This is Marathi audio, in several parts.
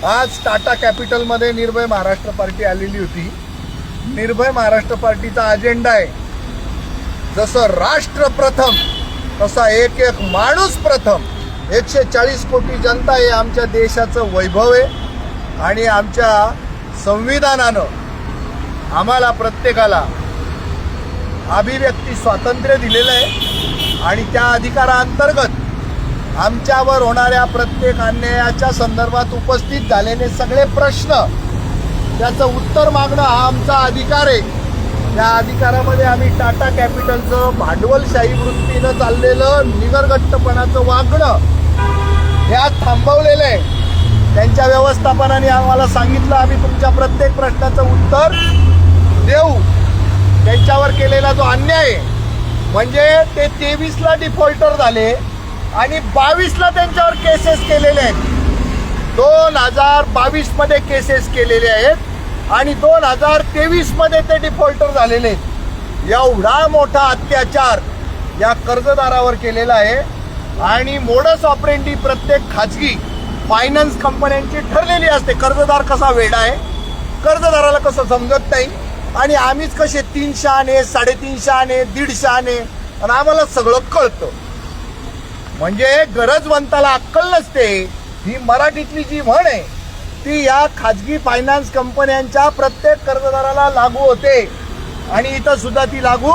आज टाटा कॅपिटलमध्ये निर्भय महाराष्ट्र पार्टी आलेली होती। निर्भय महाराष्ट्र पार्टीचा अजेंडा आहे, जसं राष्ट्र प्रथम तसा एक एक माणूस प्रथम। 140 कोटी जनता हे आमच्या देशाचं वैभव आहे आणि आमच्या संविधानानं आम्हाला प्रत्येकाला अभिव्यक्ती स्वातंत्र्य दिलेलं आहे आणि त्या अधिकारांतर्गत आमच्यावर होणाऱ्या प्रत्येक अन्यायाच्या संदर्भात उपस्थित झालेले सगळे प्रश्न त्याचं उत्तर मागणं हा आमचा अधिकार आहे। त्या अधिकारामध्ये आम्ही टाटा कॅपिटलचं भांडवलशाही वृत्तीनं चाललेलं निगरगट्टपणाचं वागणं हे आज थांबवलेलं आहे। त्यांच्या व्यवस्थापनाने आम्हाला सांगितलं आम्ही तुमच्या प्रत्येक प्रश्नाचं उत्तर देऊ। त्यांच्यावर केलेला जो अन्याय म्हणजे ते 23ला डिफॉल्टर झाले आणि 22ला त्यांच्यावर केसेस केलेले आहेत। 2022 मध्ये केसेस केलेले आहेत आणि 2023 मध्ये ते डिफॉल्टर झालेले आहेत। एवढा मोठा अत्याचार या कर्जदारावर केलेला आहे आणि मोडस ऑपरेंडी प्रत्येक खाजगी फायनान्स कंपन्यांची ठरलेली असते। कर्जदार कसा वेडा आहे, कर्जदाराला कसं समजत नाही आणि आम्हीच कसे 300 आणे 350 आणे 150 आणे आणि आम्हाला सगळं कळतं। म्हणजे गरजवंताला अक्कल नसते, ही मराठीतली जी म्हण आहे ती या खाजगी फायनान्स कंपन्यांच्या प्रत्येक कर्जदाराला लागू होते आणि इथं सुद्धा ती लागू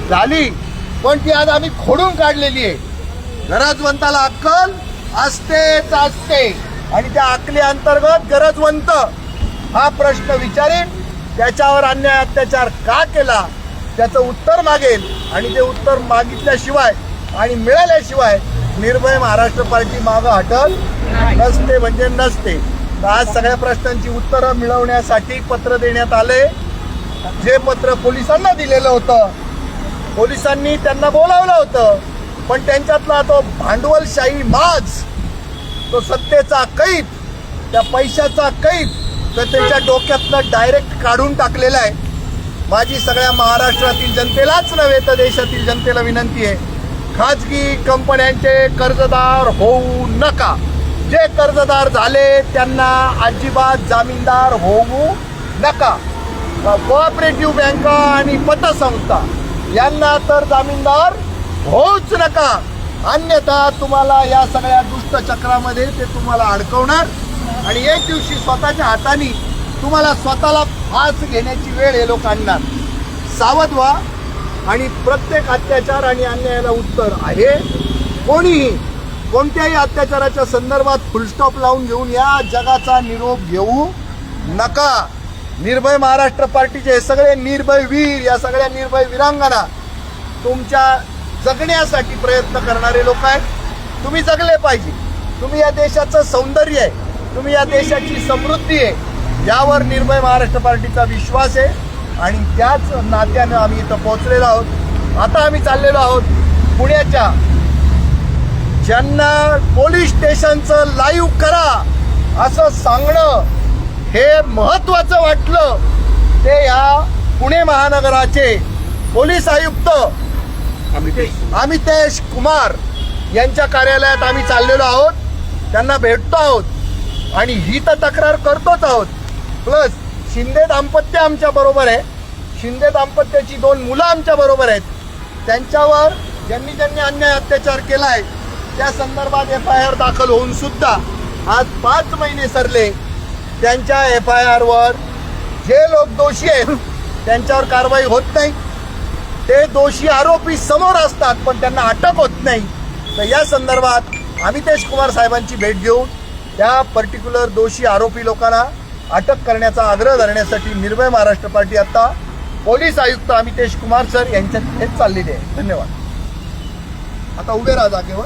झाली, पण ती आज आम्ही खोडून काढलेली आहे। गरजवंताला अक्कल असतेच असते आणि त्या अक्कली अंतर्गत गरजवंत हा प्रश्न विचारेल, त्याच्यावर अन्याय अत्याचार का केला त्याचं उत्तर मागेल आणि ते उत्तर मागितल्याशिवाय आणि मिळाल्याशिवाय निर्भय महाराष्ट्र पार्टी मागं हटल नसते म्हणजे नसते। तर आज सगळ्या प्रश्नांची उत्तरं मिळवण्यासाठी पत्र देण्यात आले। जे पत्र पोलिसांना दिलेलं होतं, पोलिसांनी त्यांना बोलावलं होतं, पण त्यांच्यातला तो भांडवलशाही माज, तो सत्तेचा कैद, त्या पैशाचा कैद तर त्याच्या डोक्यातनं डायरेक्ट काढून टाकलेला आहे। माझी सगळ्या महाराष्ट्रातील जनतेलाच नव्हे तर देशातील जनतेला विनंती आहे, खाजगी कंपन्यांचे कर्जदार होऊ नका। जे कर्जदार झाले त्यांना अजिबात जामीनदार होऊ नका। कोऑपरेटिव्ह बँका आणि पतसंस्था यांना तर जामीनदार होऊच नका, अन्यथा तुम्हाला या सगळ्या दुष्टचक्रामध्ये ते तुम्हाला अडकवणार आणि एक दिवशी स्वतःच्या हाताने तुम्हाला स्वतःला फास घेण्याची वेळ हे लोक आणणार। सावध व्हा आणि प्रत्येक अत्याचार आणि अन्यायाला उत्तर आहे। कोणीही कोणत्याही अत्याचाराच्या संदर्भात फुलस्टॉप लावून घेऊन या जगाचा निरोप घेऊ नका। निर्भय महाराष्ट्र पार्टीचे हे सगळे निर्भय वीर, या सगळ्या निर्भय वीरांगना तुमच्या जगण्यासाठी प्रयत्न करणारे लोक आहेत। तुम्ही जगले पाहिजे, तुम्ही या देशाचं सौंदर्य आहे, तुम्ही या देशाची समृद्धी आहे, यावर निर्भय महाराष्ट्र पार्टीचा विश्वास आहे आणि त्याच नात्यानं आम्ही इथं पोहोचलेलो आहोत। आता आम्ही चाललेलो आहोत पुण्याच्या, ज्यांना पोलीस स्टेशनचं लाईव्ह करा असं सांगणं हे महत्त्वाचं वाटलं ते या पुणे महानगराचे पोलीस आयुक्त अमितेश कुमार यांच्या कार्यालयात आम्ही चाललेलो आहोत। त्यांना भेटतो आहोत आणि ही तर तक्रार करतोच आहोत, प्लस शिंदे दाम्पत्य आमच्या बरोबर आहे, शिंदे दाम्पत्याची 2 मुलं आमच्या बरोबर आहेत। त्यांच्यावर ज्यांनी अन्याय अत्याचार केलाय त्या संदर्भात FIR दाखल होऊन सुद्धा आज 5 महिने सरले। त्यांच्या FIR वर जे लोक दोषी आहेत त्यांच्यावर कारवाई होत नाही, ते दोषी आरोपी समोर असतात पण त्यांना अटक होत नाही। तर या संदर्भात अमितेश कुमार साहेबांची भेट घेऊन त्या पर्टिक्युलर दोषी आरोपी लोकांना अटक करण्याचा आग्रह धरण्यासाठी निर्भय महाराष्ट्र पार्टी आता पोलीस आयुक्त अमितेश कुमार सर यांच्यात चाललेली आहे। धन्यवाद। आता उभे राहा जागेवर।